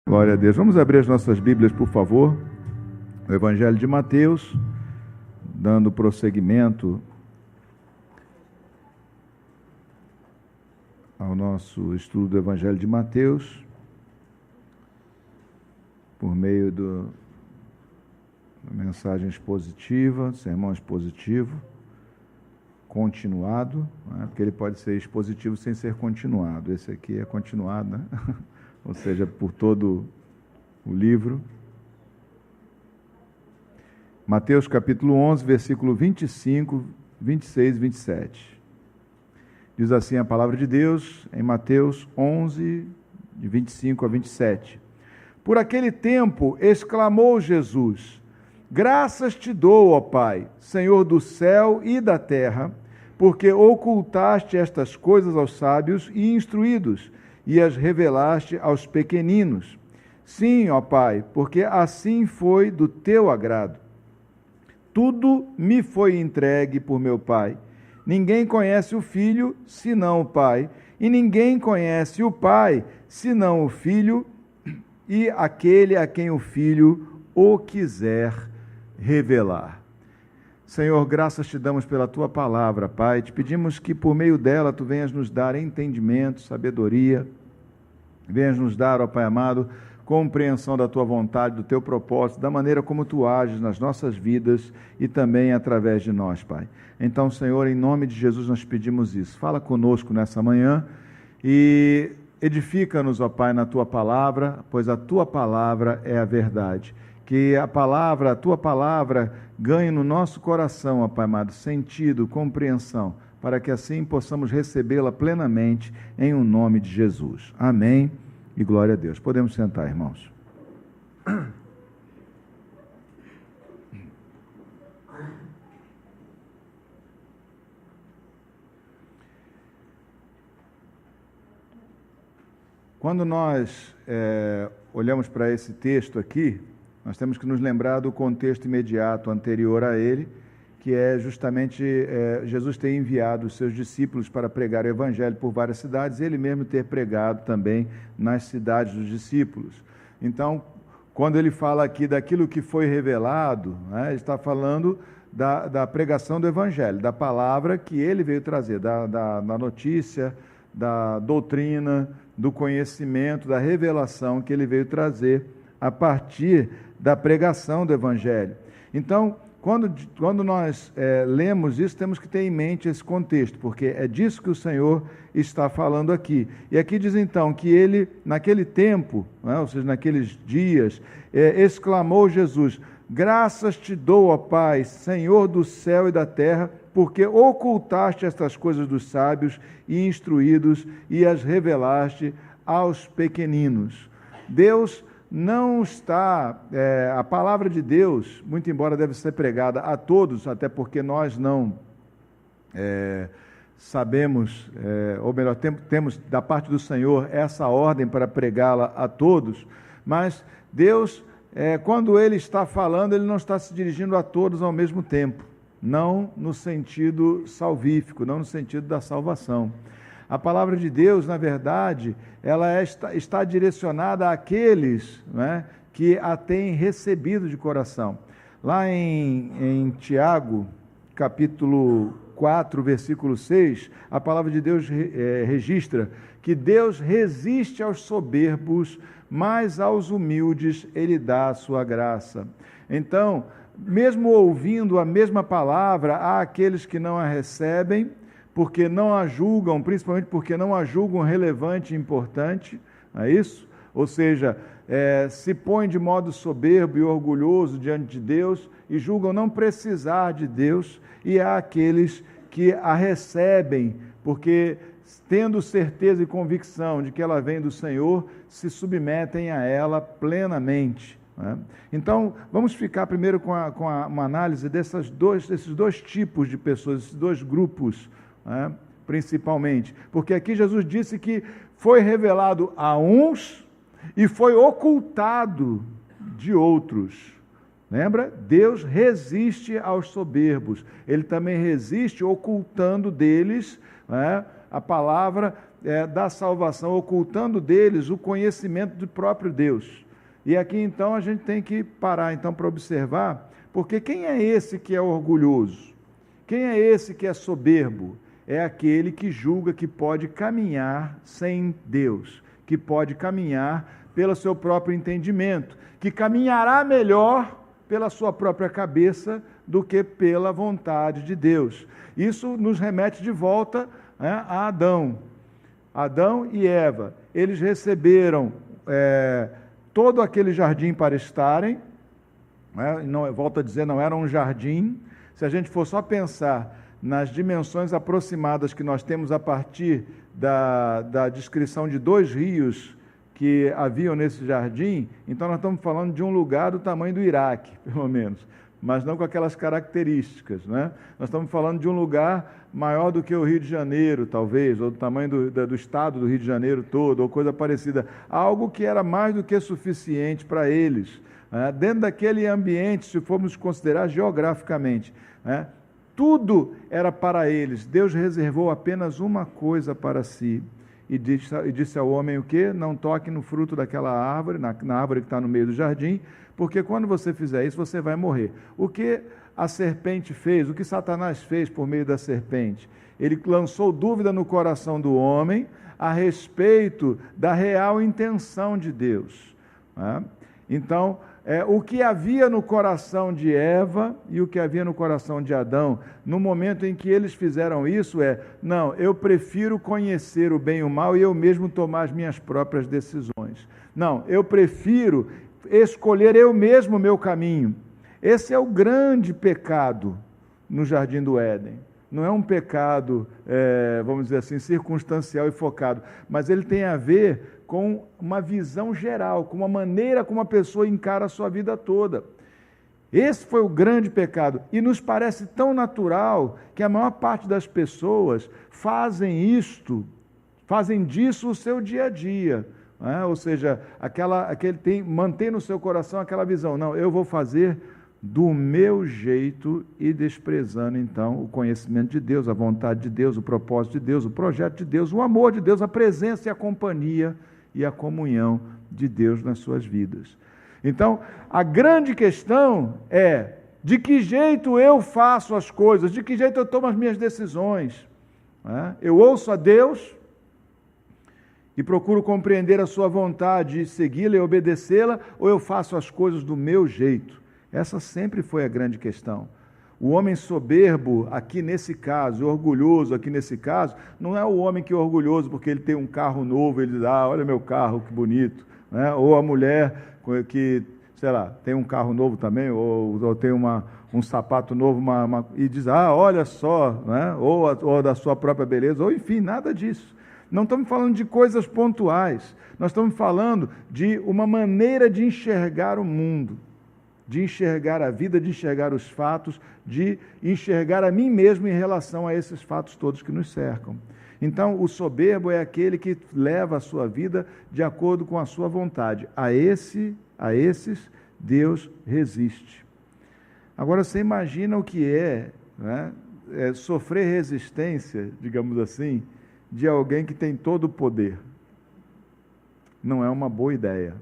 Glória a Deus. Vamos abrir as nossas Bíblias, por favor. O Evangelho de Mateus, dando prosseguimento ao nosso estudo do Evangelho de Mateus, por meio da mensagem expositiva, sermão expositivo, continuado, né? Porque ele pode ser expositivo sem ser continuado. Esse aqui é continuado, né? Ou seja, por todo o livro. Mateus capítulo 11, versículo 25, 26 e 27. Diz assim a palavra de Deus em Mateus 11, de 25 a 27. Por aquele tempo exclamou Jesus: graças te dou, ó Pai, Senhor do céu e da terra, porque ocultaste estas coisas aos sábios e instruídos, e as revelaste aos pequeninos. Sim, ó Pai, porque assim foi do teu agrado. Tudo me foi entregue por meu Pai. Ninguém conhece o Filho, senão o Pai, e ninguém conhece o Pai, senão o Filho, e aquele a quem o Filho o quiser revelar. Senhor, graças te damos pela tua palavra, Pai. Te pedimos que por meio dela tu venhas nos dar entendimento, sabedoria, venhas nos dar, ó Pai amado, compreensão da tua vontade, do teu propósito, da maneira como tu ages nas nossas vidas e também através de nós, Pai. Então, Senhor, em nome de Jesus nós pedimos isso. Fala conosco nessa manhã e edifica-nos, ó Pai, na tua palavra, pois a tua palavra é a verdade. Que a tua palavra ganhe no nosso coração, ó Pai amado, sentido, compreensão, para que assim possamos recebê-la plenamente em o nome de Jesus. Amém e glória a Deus. Podemos sentar, irmãos. Quando nós olhamos para esse texto aqui, nós temos que nos lembrar do contexto imediato anterior a ele, que é justamente Jesus ter enviado os seus discípulos para pregar o Evangelho por várias cidades, e ele mesmo ter pregado também nas cidades dos discípulos. Então, quando ele fala aqui daquilo que foi revelado, né, ele está falando da pregação do Evangelho, da palavra que ele veio trazer, da notícia, da doutrina, do conhecimento, da revelação que ele veio trazer a partir da pregação do Evangelho. Então, quando nós lemos isso, temos que ter em mente esse contexto, porque é disso que o Senhor está falando aqui. E aqui diz então que ele, naquele tempo, né, ou seja, naqueles dias, exclamou Jesus: graças te dou, ó Pai, Senhor do céu e da terra, porque ocultaste estas coisas dos sábios e instruídos e as revelaste aos pequeninos. Deus não está, a palavra de Deus, muito embora deve ser pregada a todos, até porque nós não sabemos, ou melhor, temos da parte do Senhor essa ordem para pregá-la a todos, mas Deus, quando Ele está falando, Ele não está se dirigindo a todos ao mesmo tempo, não no sentido salvífico, não no sentido da salvação. A palavra de Deus, na verdade, ela está direcionada àqueles, né, que a têm recebido de coração. Lá em Tiago, capítulo 4, versículo 6, a palavra de Deus registra que Deus resiste aos soberbos, mas aos humildes Ele dá a sua graça. Então, mesmo ouvindo a mesma palavra, há aqueles que não a recebem, porque não a julgam, principalmente porque não a julgam relevante e importante, não é isso? Ou seja, se põem de modo soberbo e orgulhoso diante de Deus e julgam não precisar de Deus, e há aqueles que a recebem, porque tendo certeza e convicção de que ela vem do Senhor, se submetem a ela plenamente. Né? Então, vamos ficar primeiro com uma análise desses dois tipos de pessoas, esses dois grupos, né, principalmente, porque aqui Jesus disse que foi revelado a uns e foi ocultado de outros. Lembra? Deus resiste aos soberbos, Ele também resiste ocultando deles, né, a palavra da salvação, ocultando deles o conhecimento do próprio Deus. E aqui então a gente tem que parar então para observar, porque quem é esse que é orgulhoso? Quem é esse que é soberbo? É aquele que julga que pode caminhar sem Deus, que pode caminhar pelo seu próprio entendimento, que caminhará melhor pela sua própria cabeça do que pela vontade de Deus. Isso nos remete de volta, né, a Adão. Adão e Eva, eles receberam todo aquele jardim para estarem, né? Não, volto a dizer, não era um jardim. Se a gente for só pensar nas dimensões aproximadas que nós temos a partir da descrição de 2 rios que haviam nesse jardim, então nós estamos falando de um lugar do tamanho do Iraque, pelo menos, mas não com aquelas características, né? Nós estamos falando de um lugar maior do que o Rio de Janeiro, talvez, ou do tamanho do estado do Rio de Janeiro todo, ou coisa parecida. Algo que era mais do que suficiente para eles. Dentro daquele ambiente, se formos considerar geograficamente, tudo era para eles. Deus reservou apenas uma coisa para si. E disse ao homem o quê? Não toque no fruto daquela árvore, na árvore que está no meio do jardim, porque quando você fizer isso, você vai morrer. O que a serpente fez, o que Satanás fez por meio da serpente? Ele lançou dúvida no coração do homem a respeito da real intenção de Deus. Então, o que havia no coração de Eva e o que havia no coração de Adão, no momento em que eles fizeram isso, não, eu prefiro conhecer o bem e o mal e eu mesmo tomar as minhas próprias decisões. Não, eu prefiro escolher eu mesmo o meu caminho. Esse é o grande pecado no Jardim do Éden. Não é um pecado, vamos dizer assim, circunstancial e focado, mas ele tem a ver com uma visão geral, com uma maneira como a pessoa encara a sua vida toda. Esse foi o grande pecado. E nos parece tão natural que a maior parte das pessoas fazem disso o seu dia a dia. Ou seja, mantém no seu coração aquela visão. Não, eu vou fazer do meu jeito e desprezando então o conhecimento de Deus, a vontade de Deus, o propósito de Deus, o projeto de Deus, o amor de Deus, a presença e a companhia e a comunhão de Deus nas suas vidas. Então, a grande questão é: de que jeito eu faço as coisas, de que jeito eu tomo as minhas decisões? Eu ouço a Deus e procuro compreender a sua vontade e segui-la e obedecê-la, ou eu faço as coisas do meu jeito? Essa sempre foi a grande questão. O homem soberbo, aqui nesse caso, orgulhoso aqui nesse caso, não é o homem que é orgulhoso porque ele tem um carro novo, ele diz, olha meu carro, que bonito. Ou a mulher que, sei lá, tem um carro novo também, ou tem um sapato novo, e diz, olha só, ou da sua própria beleza, ou enfim, nada disso. Não estamos falando de coisas pontuais, nós estamos falando de uma maneira de enxergar o mundo, de enxergar a vida, de enxergar os fatos, de enxergar a mim mesmo em relação a esses fatos todos que nos cercam. Então, o soberbo é aquele que leva a sua vida de acordo com a sua vontade. A esses, Deus resiste. Agora, você imagina o que é sofrer resistência, digamos assim, de alguém que tem todo o poder. Não é uma boa ideia.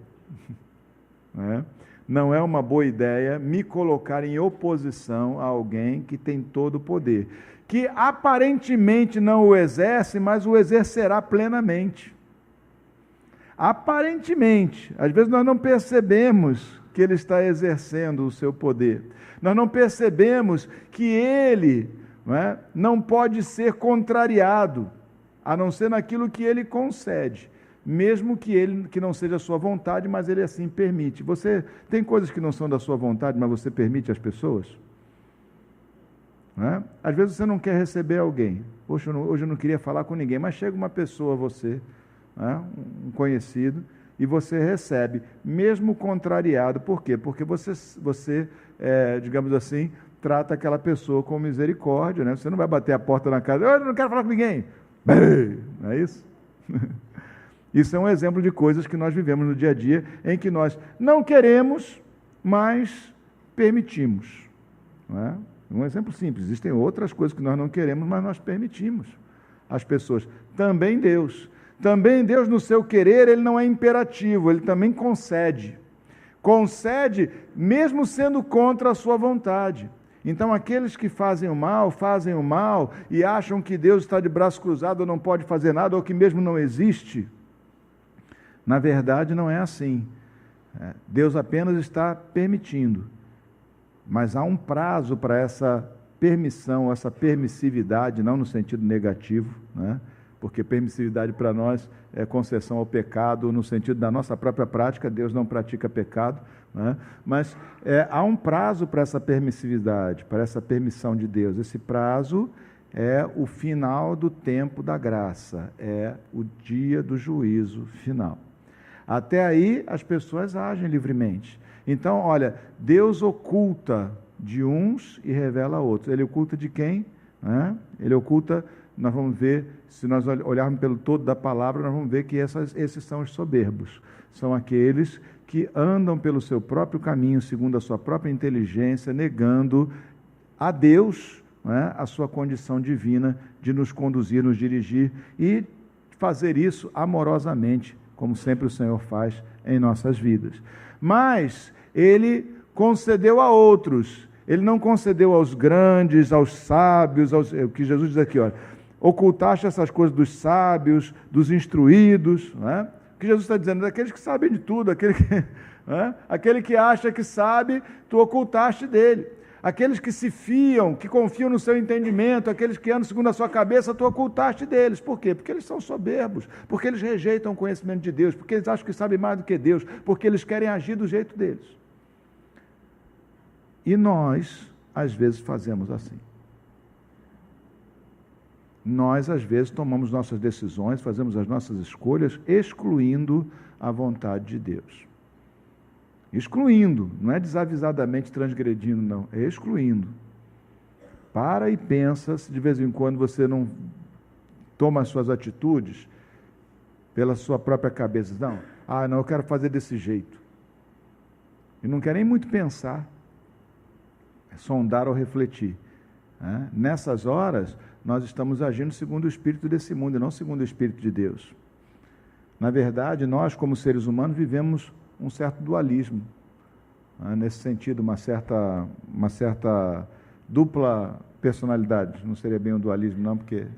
Não é uma boa ideia me colocar em oposição a alguém que tem todo o poder, que aparentemente não o exerce, mas o exercerá plenamente. Aparentemente, às vezes nós não percebemos que ele está exercendo o seu poder. Nós não percebemos que ele não pode ser contrariado, a não ser naquilo que ele concede. Mesmo que não seja a sua vontade, mas ele assim permite. Você tem coisas que não são da sua vontade, mas você permite às pessoas? Às vezes você não quer receber alguém. Poxa, hoje eu não queria falar com ninguém, mas chega uma pessoa, você, um conhecido, e você recebe, mesmo contrariado. Por quê? Porque você digamos assim, trata aquela pessoa com misericórdia, Você não vai bater a porta na casa, eu não quero falar com ninguém. Não é isso? Isso é um exemplo de coisas que nós vivemos no dia a dia, em que nós não queremos, mas permitimos. Um exemplo simples, existem outras coisas que nós não queremos, mas nós permitimos. as pessoas. Também Deus. Também Deus, no seu querer, ele não é imperativo, ele também concede. Concede mesmo sendo contra a sua vontade. Então, aqueles que fazem o mal e acham que Deus está de braço cruzado ou não pode fazer nada, ou que mesmo não existe, na verdade não é assim. Deus apenas está permitindo. Mas há um prazo para essa permissão, essa permissividade, não no sentido negativo, né? Porque permissividade para nós é concessão ao pecado, no sentido da nossa própria prática. Deus não pratica pecado, né? Mas há um prazo para essa permissividade, para essa permissão de Deus. Esse prazo é o final do tempo da graça, é o dia do juízo final. Até aí as pessoas agem livremente. Então, olha, Deus oculta de uns e revela a outros. Ele oculta de quem? Ele oculta, nós vamos ver, se nós olharmos pelo todo da palavra, nós vamos ver que esses são os soberbos. São aqueles que andam pelo seu próprio caminho, segundo a sua própria inteligência, negando a Deus, a sua condição divina de nos conduzir, nos dirigir e fazer isso amorosamente, como sempre o Senhor faz em nossas vidas. Mas ele concedeu a outros, ele não concedeu aos grandes, aos sábios, o que Jesus diz aqui, olha, ocultaste essas coisas dos sábios, dos instruídos, o que Jesus está dizendo, daqueles que sabem de tudo, aquele que acha que sabe, tu ocultaste dele. Aqueles que se fiam, que confiam no seu entendimento, aqueles que andam segundo a sua cabeça, tu ocultaste deles. Por quê? Porque eles são soberbos, porque eles rejeitam o conhecimento de Deus, porque eles acham que sabem mais do que Deus, porque eles querem agir do jeito deles. E nós, às vezes, fazemos assim. Nós, às vezes, tomamos nossas decisões, fazemos as nossas escolhas, excluindo a vontade de Deus. Excluindo, não é desavisadamente transgredindo, não, é excluindo. Para e pensa se de vez em quando você não toma as suas atitudes pela sua própria cabeça. Não, eu quero fazer desse jeito. E não quer nem muito pensar, é sondar ou refletir. Nessas horas, nós estamos agindo segundo o espírito desse mundo e não segundo o espírito de Deus. Na verdade, nós, como seres humanos, vivemos um certo dualismo, nesse sentido, uma certa dupla personalidade, não seria bem um dualismo não, porque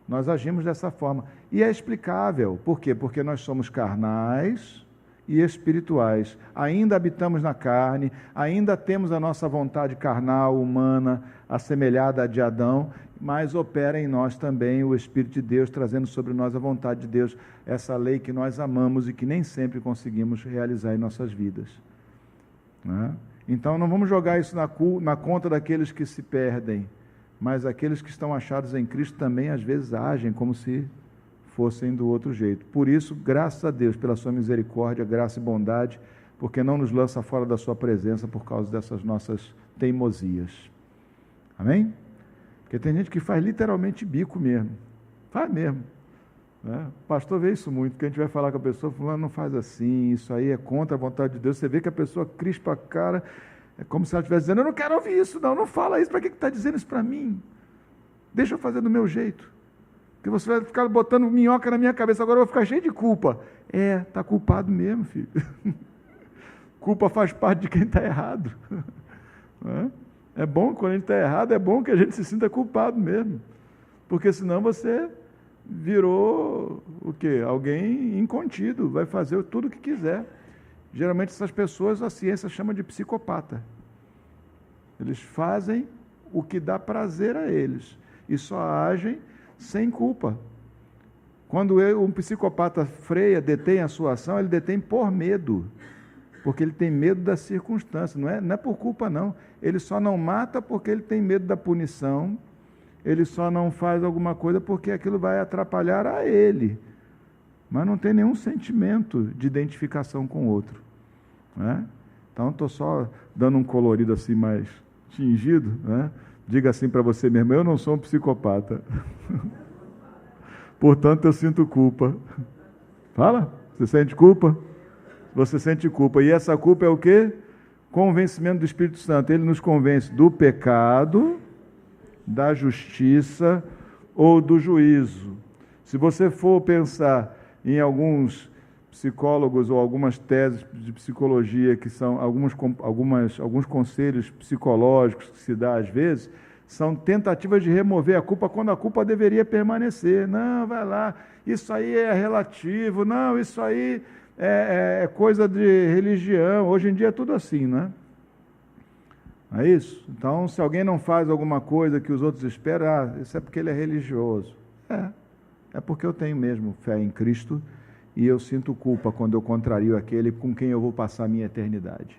nós agimos dessa forma, e é explicável, por quê? Porque nós somos carnais e espirituais, ainda habitamos na carne, ainda temos a nossa vontade carnal, humana, assemelhada à de Adão, mas opera em nós também o Espírito de Deus, trazendo sobre nós a vontade de Deus, essa lei que nós amamos e que nem sempre conseguimos realizar em nossas vidas. Então não vamos jogar isso na conta daqueles que se perdem, mas aqueles que estão achados em Cristo também às vezes agem como se fossem do outro jeito. Por isso, graças a Deus pela sua misericórdia, graça e bondade, porque não nos lança fora da sua presença por causa dessas nossas teimosias. Amém? Porque tem gente que faz literalmente bico mesmo. Faz mesmo. O pastor vê isso muito, que a gente vai falar com a pessoa, falando, não faz assim, isso aí é contra a vontade de Deus. Você vê que a pessoa crispa a cara, é como se ela estivesse dizendo, eu não quero ouvir isso, não fala isso, para que está dizendo isso para mim? Deixa eu fazer do meu jeito. Porque você vai ficar botando minhoca na minha cabeça, agora eu vou ficar cheio de culpa. Está culpado mesmo, filho. Culpa faz parte de quem está errado. É bom, quando a gente está errado, é bom que a gente se sinta culpado mesmo. Porque senão você virou o quê? Alguém incontido, vai fazer tudo o que quiser. Geralmente essas pessoas, a ciência chama de psicopata. Eles fazem o que dá prazer a eles e só agem sem culpa. Quando um psicopata freia, detém a sua ação, ele detém por medo, porque ele tem medo da circunstância, não é por culpa não, ele só não mata porque ele tem medo da punição, ele só não faz alguma coisa porque aquilo vai atrapalhar a ele, mas não tem nenhum sentimento de identificação com o outro, Então estou só dando um colorido assim mais tingido, Diga assim para você mesmo, eu não sou um psicopata, portanto eu sinto culpa. Fala, você sente culpa? Você sente culpa, e essa culpa é o quê? Convencimento do Espírito Santo, ele nos convence do pecado, da justiça, ou do juízo. Se você for pensar em alguns psicólogos ou algumas teses de psicologia, que são alguns conselhos psicológicos que se dá às vezes, são tentativas de remover a culpa quando a culpa deveria permanecer. Não, vai lá, isso aí é relativo, não, isso aí é coisa de religião. Hoje em dia é tudo assim, né? É isso? Então, se alguém não faz alguma coisa que os outros esperam, isso é porque ele é religioso. É porque eu tenho mesmo fé em Cristo e eu sinto culpa quando eu contrario aquele com quem eu vou passar a minha eternidade.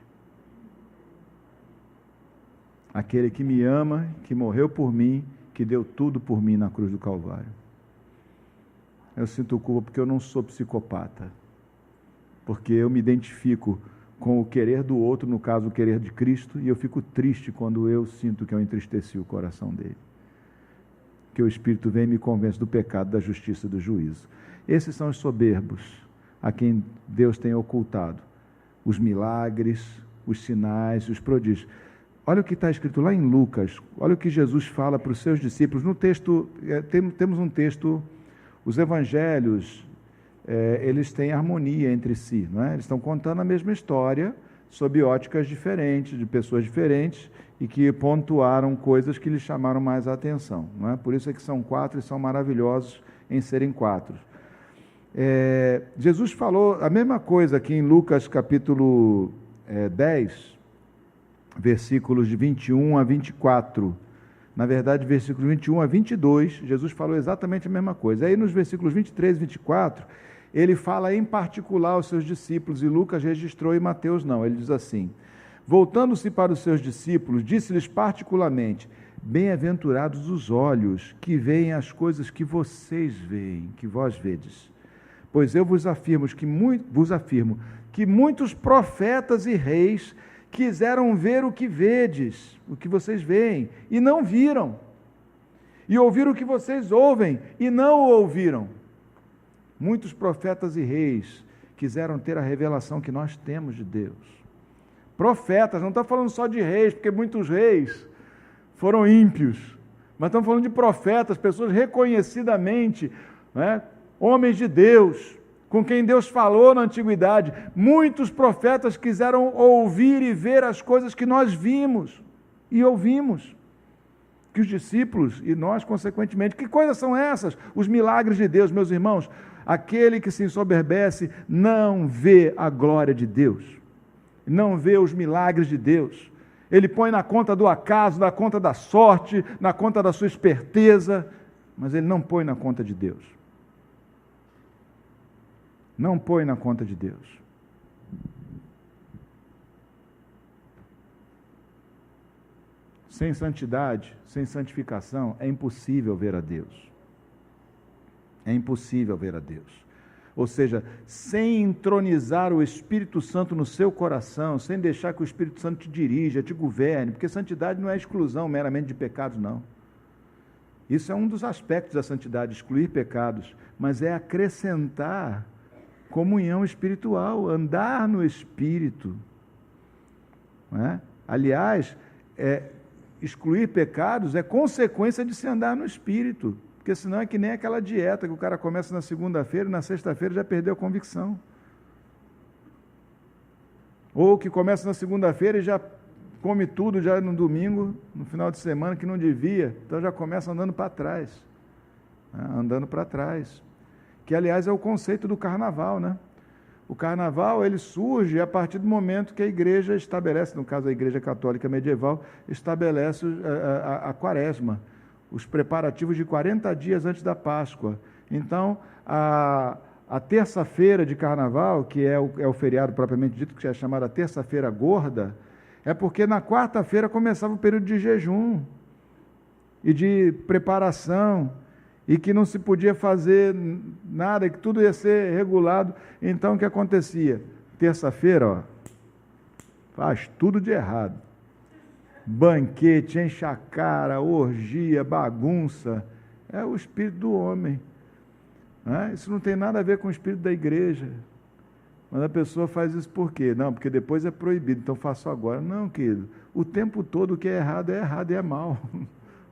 Aquele que me ama, que morreu por mim, que deu tudo por mim na cruz do Calvário. Eu sinto culpa porque eu não sou psicopata, porque eu me identifico com o querer do outro, no caso o querer de Cristo, e eu fico triste quando eu sinto que eu entristeci o coração dele. Que o Espírito vem e me convence do pecado, da justiça e do juízo. Esses são os soberbos, a quem Deus tem ocultado os milagres, os sinais, os prodígios. Olha o que está escrito lá em Lucas, olha o que Jesus fala para os seus discípulos. No texto, temos um texto, os evangelhos, eles têm harmonia entre si, não é? Eles estão contando a mesma história, sob óticas diferentes, de pessoas diferentes, e que pontuaram coisas que lhes chamaram mais a atenção, não é? Por isso é que são 4 e são maravilhosos em serem 4. Jesus falou a mesma coisa aqui em Lucas capítulo 10, versículos de 21 a 24. Na verdade, versículos 21 a 22, Jesus falou exatamente a mesma coisa. Aí nos versículos 23 e 24, ele fala em particular aos seus discípulos, e Lucas registrou e Mateus não. Ele diz assim: voltando-se para os seus discípulos, disse-lhes particularmente: bem-aventurados os olhos que veem as coisas que vocês veem, que vós vedes. Pois eu vos afirmo que muitos profetas e reis quiseram ver o que vedes, o que vocês veem, e não viram, e ouviram o que vocês ouvem, e não o ouviram. Muitos profetas e reis quiseram ter a revelação que nós temos de Deus. Profetas, não está falando só de reis, porque muitos reis foram ímpios, mas estamos falando de profetas, pessoas reconhecidamente, né, homens de Deus, com quem Deus falou na antiguidade. Muitos profetas quiseram ouvir e ver as coisas que nós vimos e ouvimos, que os discípulos e nós, consequentemente. Que coisas são essas? Os milagres de Deus, meus irmãos. Aquele que se ensoberbece não vê a glória de Deus, não vê os milagres de Deus. Ele põe na conta do acaso, na conta da sorte, na conta da sua esperteza, mas ele não põe na conta de Deus. Não põe na conta de Deus. Sem santidade, sem santificação, é impossível ver a Deus. É impossível ver a Deus. Ou seja, sem entronizar o Espírito Santo no seu coração, sem deixar que o Espírito Santo te dirija, te governe, porque santidade não é exclusão meramente de pecados, não. Isso é um dos aspectos da santidade, excluir pecados, mas é acrescentar comunhão espiritual, andar no Espírito. Não é? Aliás, excluir pecados é consequência de se andar no Espírito, porque senão é que nem aquela dieta que o cara começa na segunda-feira e na sexta-feira já perdeu a convicção. Ou que começa na segunda-feira e já come tudo já no domingo, no final de semana, que não devia, então já começa andando para trás. Andando para trás. Que, aliás, é o conceito do carnaval, né? O carnaval, ele surge a partir do momento que a igreja estabelece, no caso a igreja católica medieval, estabelece a quaresma, os preparativos de 40 dias antes da Páscoa. Então, a terça-feira de carnaval, que é o feriado propriamente dito, que é chamada terça-feira gorda, é porque na quarta-feira começava o período de jejum e de preparação, e que não se podia fazer nada, que tudo ia ser regulado. Então, o que acontecia? Terça-feira, faz tudo de errado. Banquete, enche a cara, orgia, bagunça. É o espírito do homem. Isso não tem nada a ver com o espírito da igreja. Mas a pessoa faz isso por quê? Não, porque depois é proibido, então faço agora. Não, querido, o tempo todo o que é errado e é mal.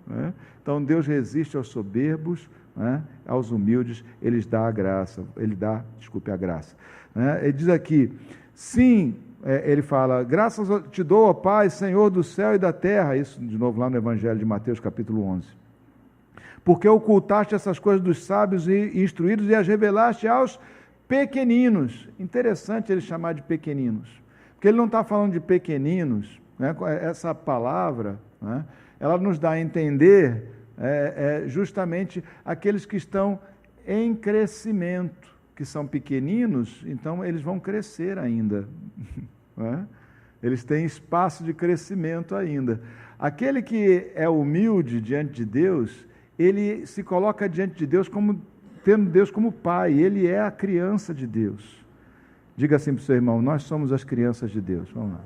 né? Então Deus resiste aos soberbos, né? Aos humildes Ele dá a graça, a graça, né? Ele diz aqui, sim, ele fala, graças te dou, ó Pai, Senhor do céu e da terra, isso de novo lá no Evangelho de Mateus capítulo 11, porque ocultaste essas coisas dos sábios e instruídos e as revelaste aos pequeninos. Interessante ele chamar de pequeninos, porque ele não está falando de pequeninos, né? Essa palavra, né? Ela nos dá a entender justamente aqueles que estão em crescimento, que são pequeninos, então eles vão crescer ainda, né? Eles têm espaço de crescimento ainda. Aquele que é humilde diante de Deus, ele se coloca diante de Deus como tendo Deus como pai, ele é a criança de Deus. Diga assim para o seu irmão, nós somos as crianças de Deus. Vamos lá.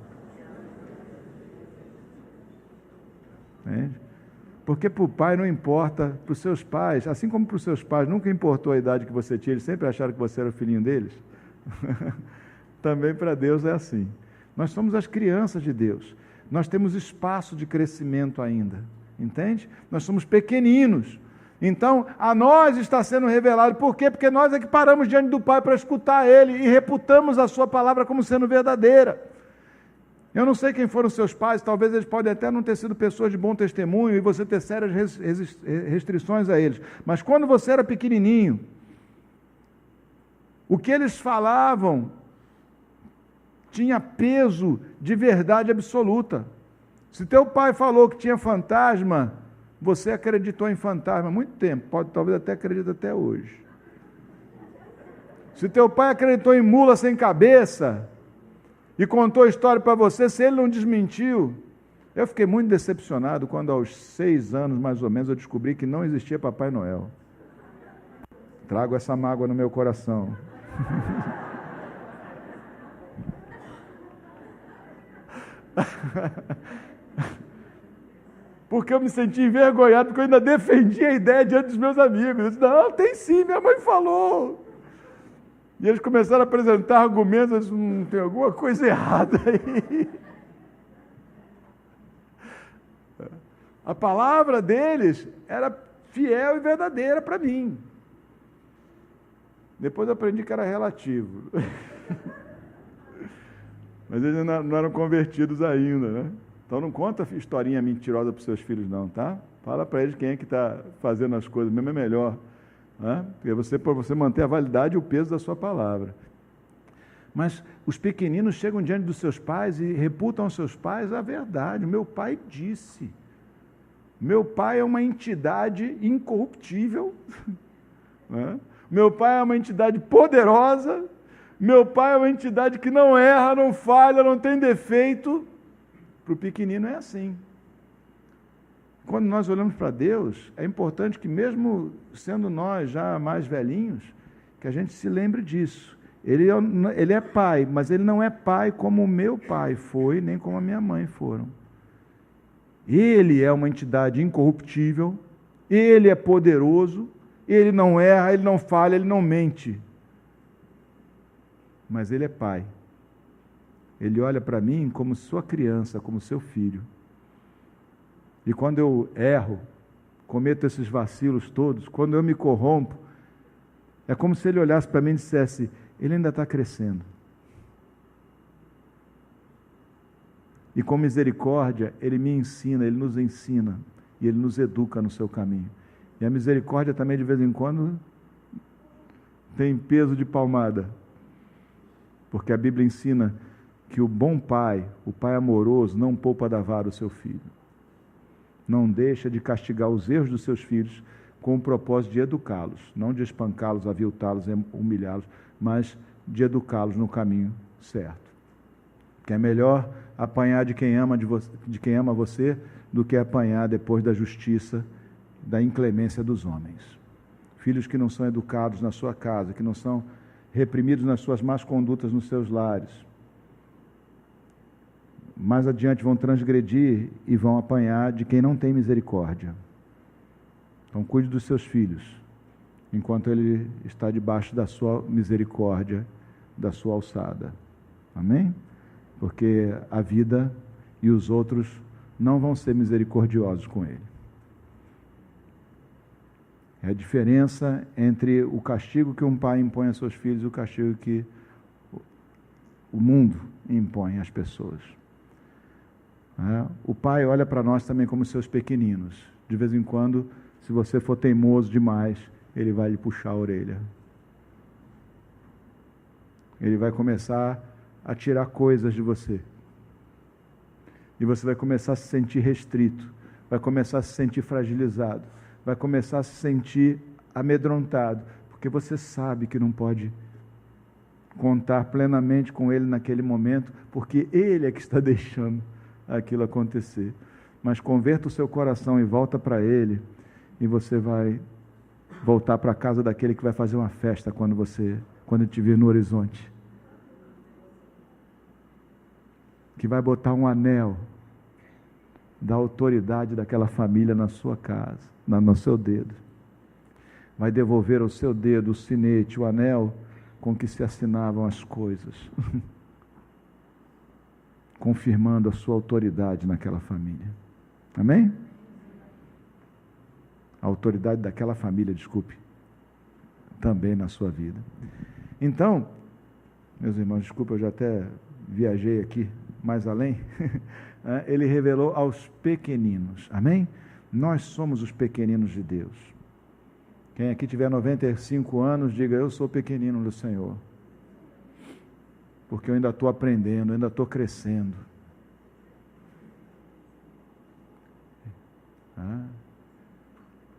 Entende? Porque para o pai não importa, para os seus pais, assim como para os seus pais nunca importou a idade que você tinha, eles sempre acharam que você era o filhinho deles, também para Deus é assim. Nós somos as crianças de Deus, nós temos espaço de crescimento ainda, entende? Nós somos pequeninos, então a nós está sendo revelado, por quê? Porque nós é que paramos diante do Pai para escutar Ele e reputamos a sua palavra como sendo verdadeira. Eu não sei quem foram seus pais, talvez eles podem até não ter sido pessoas de bom testemunho e você ter sérias restrições a eles. Mas quando você era pequenininho, o que eles falavam tinha peso de verdade absoluta. Se teu pai falou que tinha fantasma, você acreditou em fantasma há muito tempo, talvez até acredita até hoje. Se teu pai acreditou em mula sem cabeça e contou a história para você, se ele não desmentiu, eu fiquei muito decepcionado quando aos 6 anos, mais ou menos, eu descobri que não existia Papai Noel. Trago essa mágoa no meu coração. Porque eu me senti envergonhado, porque eu ainda defendi a ideia diante dos meus amigos. Eu disse, não, tem sim, minha mãe falou. E eles começaram a apresentar argumentos, eu disse, tem alguma coisa errada aí. A palavra deles era fiel e verdadeira para mim. Depois eu aprendi que era relativo. Mas eles não eram convertidos ainda, né? Então não conta historinha mentirosa para os seus filhos não, tá? Fala para eles quem é que está fazendo as coisas, mesmo é melhor. Né? Porque para você manter a validade e o peso da sua palavra. Mas os pequeninos chegam diante dos seus pais e reputam aos seus pais a verdade. Meu pai disse. Meu pai é uma entidade incorruptível. Né? Meu pai é uma entidade poderosa. Meu pai é uma entidade que não erra, não falha, não tem defeito. Para o pequenino é assim. Quando nós olhamos para Deus, é importante que mesmo sendo nós já mais velhinhos, que a gente se lembre disso. Ele é pai, mas ele não é pai como o meu pai foi, nem como a minha mãe foram. Ele é uma entidade incorruptível, ele é poderoso, ele não erra, ele não falha, ele não mente. Mas ele é pai. Ele olha para mim como sua criança, como seu filho. E quando eu erro, cometo esses vacilos todos, quando eu me corrompo, é como se ele olhasse para mim e dissesse, ele ainda está crescendo. E com misericórdia, ele me ensina, ele nos ensina, e ele nos educa no seu caminho. E a misericórdia também, de vez em quando, tem peso de palmada, porque a Bíblia ensina que o bom pai, o pai amoroso, não poupa da vara o seu filho. Não deixa de castigar os erros dos seus filhos com o propósito de educá-los, não de espancá-los, aviltá-los, humilhá-los, mas de educá-los no caminho certo. Que é melhor apanhar de quem ama você do que apanhar depois da justiça, da inclemência dos homens. Filhos que não são educados na sua casa, que não são reprimidos nas suas más condutas nos seus lares, mais adiante vão transgredir e vão apanhar de quem não tem misericórdia. Então cuide dos seus filhos, enquanto ele está debaixo da sua misericórdia, da sua alçada. Amém? Porque a vida e os outros não vão ser misericordiosos com ele. É a diferença entre o castigo que um pai impõe a seus filhos e o castigo que o mundo impõe às pessoas. O pai olha para nós também como seus pequeninos. De vez em quando, se você for teimoso demais, ele vai lhe puxar a orelha. Ele vai começar a tirar coisas de você. E você vai começar a se sentir restrito, vai começar a se sentir fragilizado, vai começar a se sentir amedrontado, porque você sabe que não pode contar plenamente com ele naquele momento, porque ele é que está deixando aquilo acontecer. Mas converta o seu coração e volta para ele, e você vai voltar para a casa daquele que vai fazer uma festa quando ele te vir no horizonte. Que vai botar um anel da autoridade daquela família na sua casa, no seu dedo. Vai devolver ao seu dedo o sinete, o anel com que se assinavam as coisas, confirmando a sua autoridade naquela família. Amém? A autoridade daquela família, desculpe, também na sua vida. Então, meus irmãos, desculpa, eu já até viajei aqui mais além. Ele revelou aos pequeninos. Amém? Nós somos os pequeninos de Deus. Quem aqui tiver 95 anos, diga: eu sou pequenino do Senhor. Porque eu ainda estou aprendendo, eu ainda estou crescendo.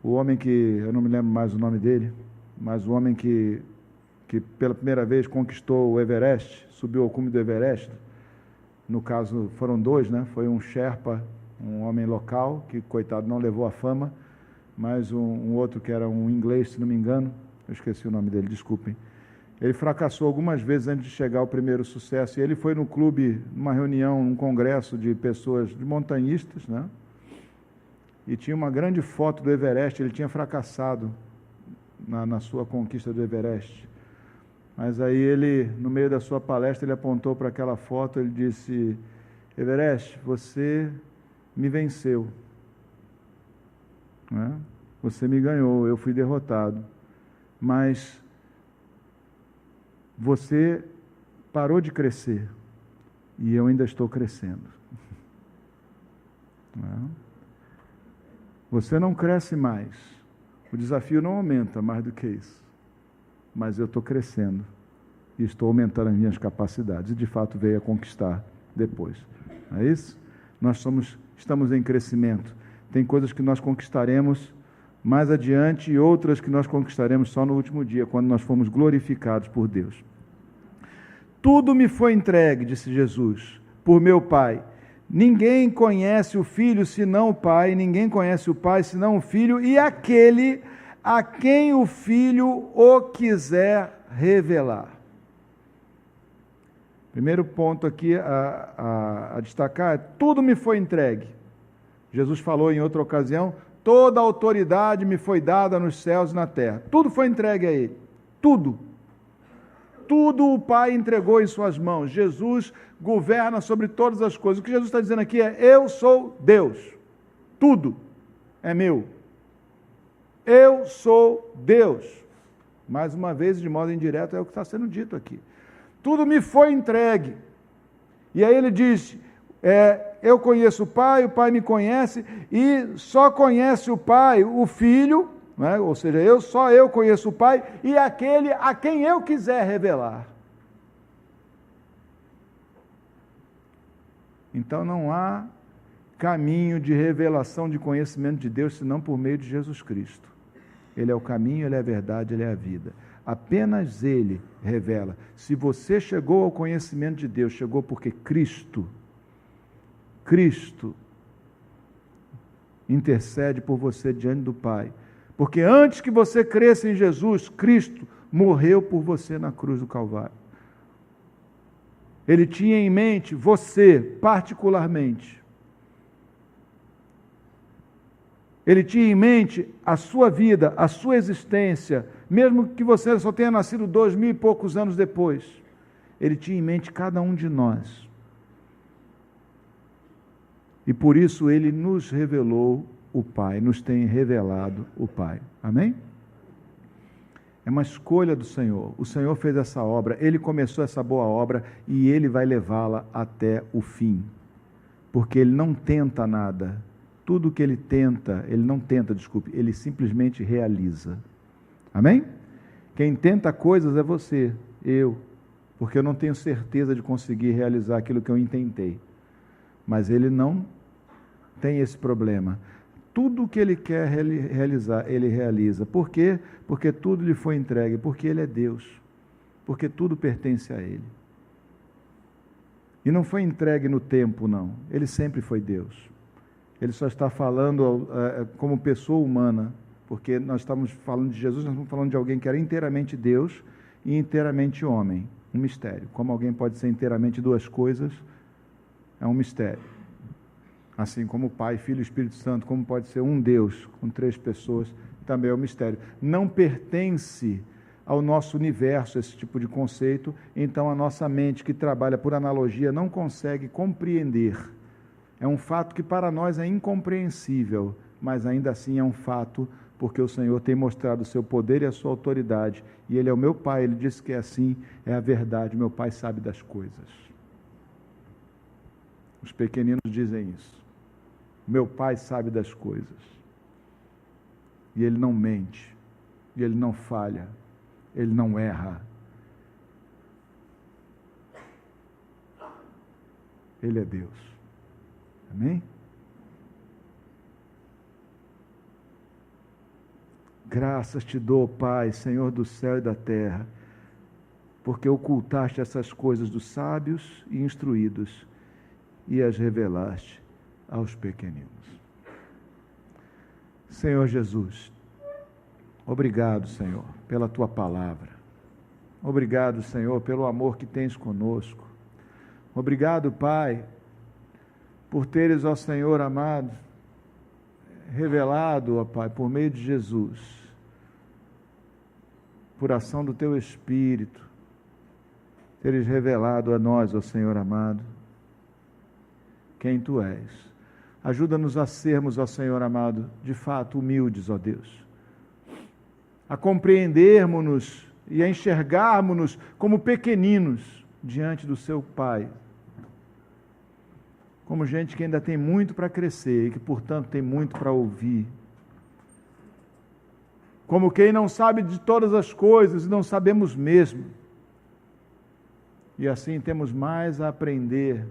O homem que, eu não me lembro mais o nome dele, mas o homem que pela primeira vez conquistou o Everest, subiu ao cume do Everest, no caso foram dois, né? Foi um Sherpa, um homem local, que coitado não levou a fama, mas um outro que era um inglês, se não me engano, eu esqueci o nome dele, desculpem. Ele fracassou algumas vezes antes de chegar ao primeiro sucesso, e ele foi no clube, numa reunião, num congresso de pessoas, de montanhistas, né? E tinha uma grande foto do Everest. Ele tinha fracassado na sua conquista do Everest. Mas aí ele, no meio da sua palestra, ele apontou para aquela foto, ele disse: Everest, você me venceu. Né? Você me ganhou, eu fui derrotado. Mas você parou de crescer e eu ainda estou crescendo. Né? Você não cresce mais, o desafio não aumenta mais do que isso, mas eu estou crescendo e estou aumentando as minhas capacidades, e de fato veio a conquistar depois. Não é isso? Estamos em crescimento. Tem coisas que nós conquistaremos mais adiante e outras que nós conquistaremos só no último dia, quando nós formos glorificados por Deus. Tudo me foi entregue, disse Jesus, por meu Pai. Ninguém conhece o Filho senão o Pai, ninguém conhece o Pai senão o Filho, e aquele a quem o Filho o quiser revelar. Primeiro ponto aqui a destacar é: tudo me foi entregue. Jesus falou em outra ocasião: toda a autoridade me foi dada nos céus e na terra. Tudo foi entregue a Ele. Tudo. Tudo o Pai entregou em suas mãos. Jesus governa sobre todas as coisas. O que Jesus está dizendo aqui é: eu sou Deus. Tudo é meu. Eu sou Deus. Mais uma vez, de modo indireto, é o que está sendo dito aqui. Tudo me foi entregue. E aí ele diz: eu conheço o Pai me conhece, e só conhece o Pai o Filho, né? Ou seja, só eu conheço o Pai, e aquele a quem eu quiser revelar. Então não há caminho de revelação de conhecimento de Deus senão por meio de Jesus Cristo. Ele é o caminho, Ele é a verdade, Ele é a vida. Apenas Ele revela. Se você chegou ao conhecimento de Deus, chegou porque Cristo intercede por você diante do Pai. Porque antes que você cresça em Jesus, Cristo morreu por você na cruz do Calvário. Ele tinha em mente você, particularmente. Ele tinha em mente a sua vida, a sua existência, mesmo que você só tenha nascido 2000 e poucos anos depois. Ele tinha em mente cada um de nós. E por isso Ele nos revelou o Pai, nos tem revelado o Pai. Amém? É uma escolha do Senhor. O Senhor fez essa obra, Ele começou essa boa obra e Ele vai levá-la até o fim. Porque Ele não tenta nada. Tudo que Ele tenta, Ele simplesmente realiza. Amém? Quem tenta coisas é você, eu. Porque eu não tenho certeza de conseguir realizar aquilo que eu intentei. Mas Ele não tem esse problema. Tudo que Ele quer realizar, Ele realiza. Por quê? Porque tudo lhe foi entregue. Porque Ele é Deus. Porque tudo pertence a Ele. E não foi entregue no tempo, não. Ele sempre foi Deus. Ele só está falando como pessoa humana. Porque nós estamos falando de Jesus, nós estamos falando de alguém que era inteiramente Deus e inteiramente homem. Um mistério. Como alguém pode ser inteiramente duas coisas, é um mistério. Assim como o Pai, Filho e Espírito Santo, como pode ser um Deus com três pessoas, também é um mistério. Não pertence ao nosso universo esse tipo de conceito, então a nossa mente que trabalha por analogia não consegue compreender. É um fato que para nós é incompreensível, mas ainda assim é um fato, porque o Senhor tem mostrado o seu poder e a sua autoridade, e Ele é o meu Pai, Ele disse que é assim, é a verdade, meu Pai sabe das coisas. Os pequeninos dizem isso. Meu Pai sabe das coisas. E Ele não mente. E Ele não falha. Ele não erra. Ele é Deus. Amém? Graças te dou, Pai, Senhor do céu e da terra, porque ocultaste essas coisas dos sábios e instruídos e as revelaste aos pequeninos. Senhor Jesus, obrigado, Senhor, pela Tua palavra. Obrigado, Senhor, pelo amor que tens conosco. Obrigado, Pai, por teres, ó Senhor amado, revelado, ó Pai, por meio de Jesus, por ação do Teu Espírito, teres revelado a nós, ó Senhor amado, quem Tu és. Ajuda-nos a sermos, ó Senhor amado, de fato humildes, ó Deus. A compreendermos-nos e a enxergarmos-nos como pequeninos diante do Seu Pai. Como gente que ainda tem muito para crescer e que, portanto, tem muito para ouvir. Como quem não sabe de todas as coisas e não sabemos mesmo. E assim temos mais a aprender.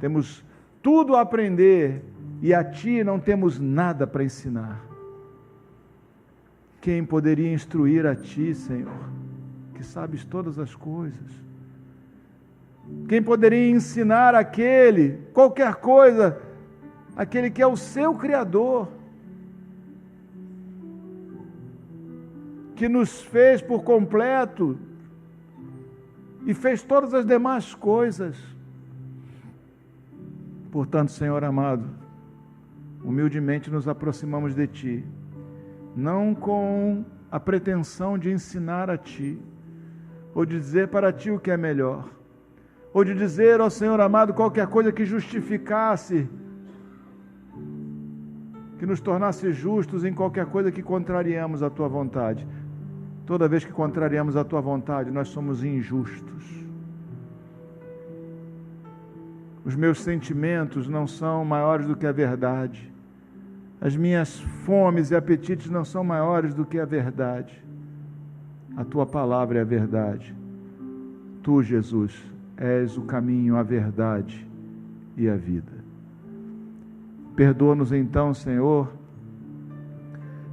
Temos tudo a aprender e a Ti não temos nada para ensinar. Quem poderia instruir a Ti, Senhor, que sabes todas as coisas? Quem poderia ensinar qualquer coisa, aquele que é o Seu Criador, que nos fez por completo e fez todas as demais coisas? Portanto, Senhor amado, humildemente nos aproximamos de Ti, não com a pretensão de ensinar a Ti, ou de dizer para Ti o que é melhor, ou de dizer ao Senhor amado qualquer coisa que justificasse, que nos tornasse justos em qualquer coisa que contrariamos a Tua vontade. Toda vez que contrariamos a Tua vontade, nós somos injustos. Os meus sentimentos não são maiores do que a verdade. As minhas fomes e apetites não são maiores do que a verdade. A Tua palavra é a verdade. Tu, Jesus, és o caminho, a verdade e a vida. Perdoa-nos então, Senhor.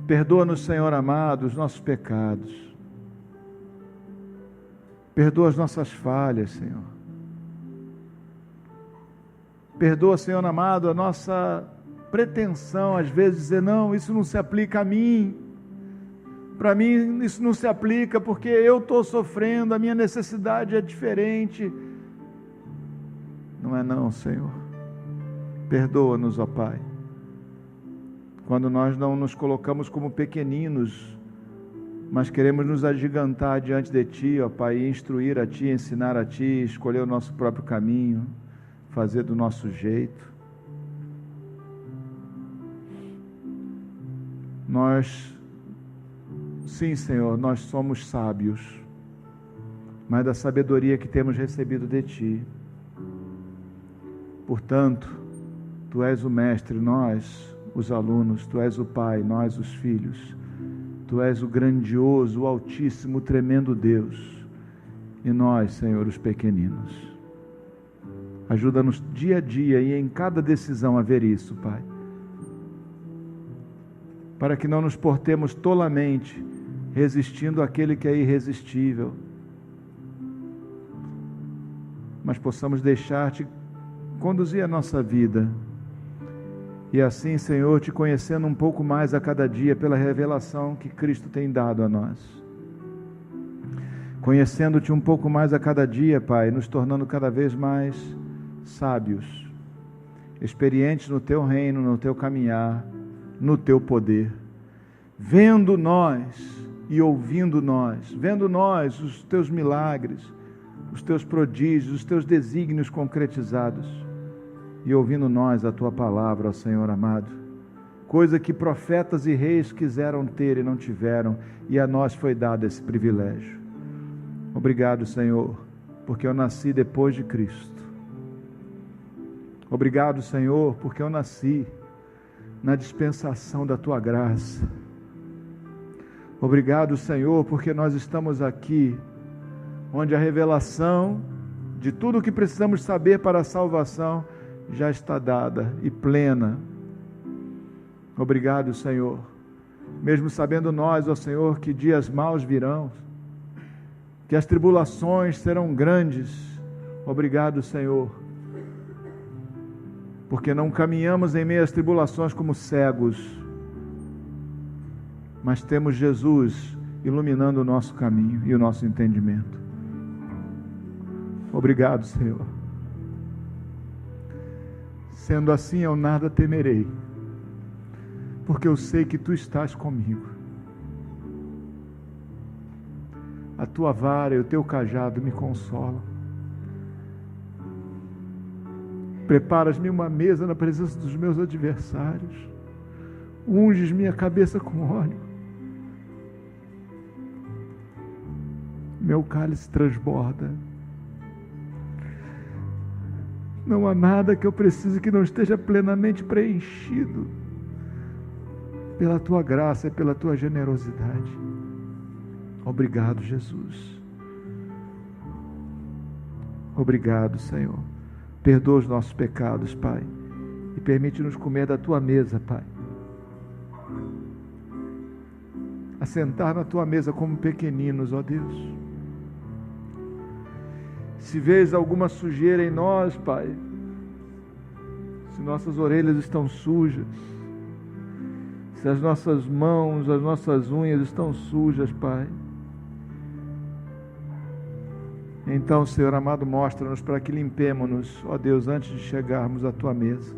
Perdoa-nos, Senhor amado, os nossos pecados. Perdoa as nossas falhas, Senhor. Perdoa, Senhor amado, a nossa pretensão, às vezes, dizer, não, isso não se aplica a mim. Para mim, isso não se aplica porque eu estou sofrendo, a minha necessidade é diferente. Não é não, Senhor. Perdoa-nos, ó Pai. Quando nós não nos colocamos como pequeninos, mas queremos nos agigantar diante de Ti, ó Pai, e instruir a Ti, ensinar a Ti, escolher o nosso próprio caminho, fazer do nosso jeito. Sim, Senhor, nós somos sábios, mas da sabedoria que temos recebido de Ti. Portanto, Tu és o mestre, nós, os alunos, Tu és o Pai, nós, os filhos. Tu és o grandioso, o altíssimo, o tremendo Deus. E nós, Senhor, os pequeninos. Ajuda-nos dia a dia e em cada decisão a ver isso, Pai. Para que não nos portemos tolamente, resistindo àquele que é irresistível, mas possamos deixar-te conduzir a nossa vida. E assim, Senhor, te conhecendo um pouco mais a cada dia pela revelação que Cristo tem dado a nós. Conhecendo-te um pouco mais a cada dia, Pai, nos tornando cada vez mais sábios, experientes no Teu reino, no Teu caminhar, no Teu poder. Vendo nós e ouvindo nós, vendo nós os Teus milagres, os Teus prodígios, os Teus desígnios concretizados, e ouvindo nós a Tua palavra, ó Senhor amado, coisa que profetas e reis quiseram ter e não tiveram, e a nós foi dado esse privilégio. Obrigado, Senhor, porque eu nasci depois de Cristo. Obrigado, Senhor, porque eu nasci na dispensação da Tua graça. Obrigado, Senhor, porque nós estamos aqui, onde a revelação de tudo o que precisamos saber para a salvação já está dada e plena. Obrigado, Senhor, mesmo sabendo nós, ó Senhor, que dias maus virão, que as tribulações serão grandes. Obrigado, Senhor, porque não caminhamos em meio às tribulações como cegos, mas temos Jesus iluminando o nosso caminho e o nosso entendimento. Obrigado, Senhor. Sendo assim, eu nada temerei, porque eu sei que Tu estás comigo. A Tua vara e o Teu cajado me consolam. Preparas-me uma mesa na presença dos meus adversários. Unges minha cabeça com óleo. Meu cálice transborda. Não há nada que eu precise que não esteja plenamente preenchido pela Tua graça e pela Tua generosidade. Obrigado, Jesus. Obrigado, Senhor. Perdoa os nossos pecados, Pai, e permite-nos comer da Tua mesa, Pai. Assentar na Tua mesa como pequeninos, ó Deus. Se vês alguma sujeira em nós, Pai, se nossas orelhas estão sujas, se as nossas mãos, as nossas unhas estão sujas, Pai, então, Senhor amado, mostra-nos para que limpemos-nos, ó Deus, antes de chegarmos à Tua mesa,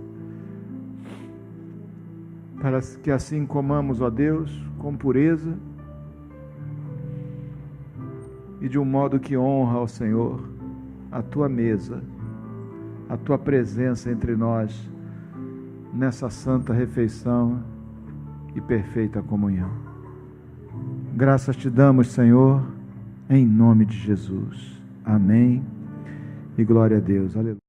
para que assim comamos, ó Deus, com pureza e de um modo que honra ao Senhor a Tua mesa, a Tua presença entre nós, nessa santa refeição e perfeita comunhão. Graças Te damos, Senhor, em nome de Jesus. Amém e glória a Deus. Aleluia.